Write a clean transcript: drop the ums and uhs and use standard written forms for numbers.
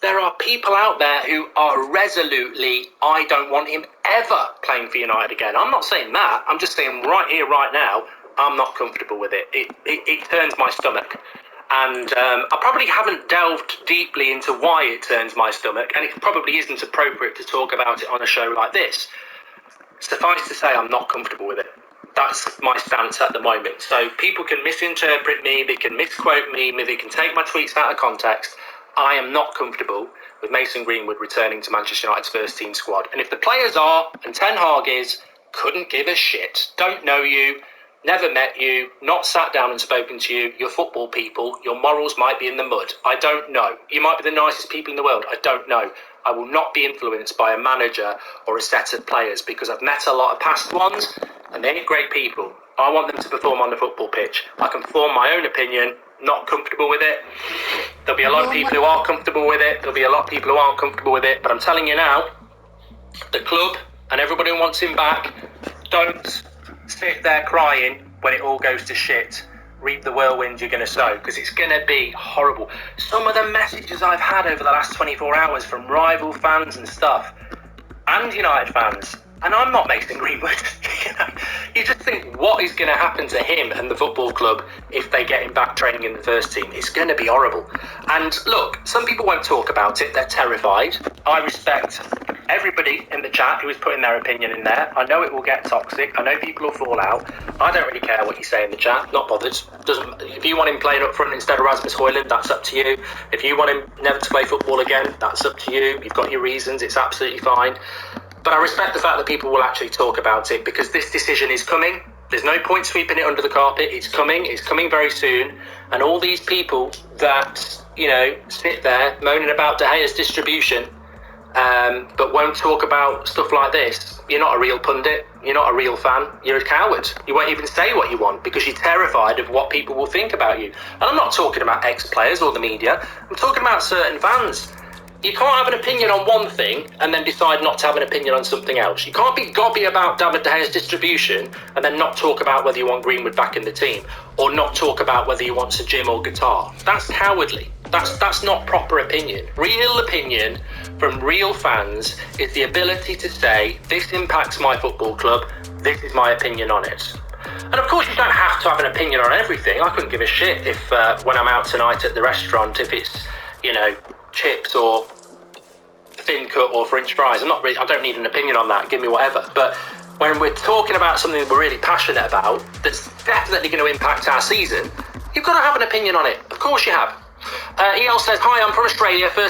there are people out there who are resolutely, I don't want him ever playing for United again. I'm not saying that. I'm just saying right here, right now, I'm not comfortable with it. It turns my stomach. And I probably haven't delved deeply into why it turns my stomach, and it probably isn't appropriate to talk about it on a show like this. Suffice to say, I'm not comfortable with it. That's my stance at the moment. So people can misinterpret me, they can misquote me, they can take my tweets out of context. I am not comfortable with Mason Greenwood returning to Manchester United's first team squad. And if the players are, and Ten Hag is, couldn't give a shit. Don't know you, never met you, not sat down and spoken to you. You're football people. Your morals might be in the mud. I don't know. You might be the nicest people in the world. I don't know. I will not be influenced by a manager or a set of players because I've met a lot of past ones and they're great people. I want them to perform on the football pitch. I can form my own opinion, not comfortable with it. There'll be a lot of people who are comfortable with it. There'll be a lot of people who aren't comfortable with it. But I'm telling you now, the club and everybody who wants him back, don't sit there crying when it all goes to shit. Reap the whirlwind you're going to sow, because it's going to be horrible. Some of the messages I've had over the last 24 hours from rival fans and stuff, and United fans, and I'm not Mason Greenwood. You just think, what is going to happen to him and the football club if they get him back training in the first team? It's going to be horrible. And look, some people won't talk about it. They're terrified. I respect everybody in the chat who is putting their opinion in there. I know it will get toxic. I know people will fall out. I don't really care what you say in the chat. Not bothered. If you want him playing up front instead of Rasmus Højlund, that's up to you. If you want him never to play football again, that's up to you. You've got your reasons. It's absolutely fine. But I respect the fact that people will actually talk about it, because this decision is coming. There's no point sweeping it under the carpet. It's coming very soon. And all these people that, sit there moaning about De Gea's distribution, but won't talk about stuff like this, you're not a real pundit. You're not a real fan. You're a coward. You won't even say what you want because you're terrified of what people will think about you. And I'm not talking about ex-players or the media. I'm talking about certain fans. You can't have an opinion on one thing and then decide not to have an opinion on something else. You can't be gobby about David De Gea's distribution and then not talk about whether you want Greenwood back in the team, or not talk about whether you want a gym or guitar. That's cowardly. That's not proper opinion. Real opinion from real fans is the ability to say, this impacts my football club, this is my opinion on it. And of course you don't have to have an opinion on everything. I couldn't give a shit if when I'm out tonight at the restaurant, if it's, chips or thin cut or French fries. I don't need an opinion on that. Give me whatever. But when we're talking about something we're really passionate about, that's definitely going to impact our season, you've got to have an opinion on it. Of course you have. EL says, hi, I'm from Australia. First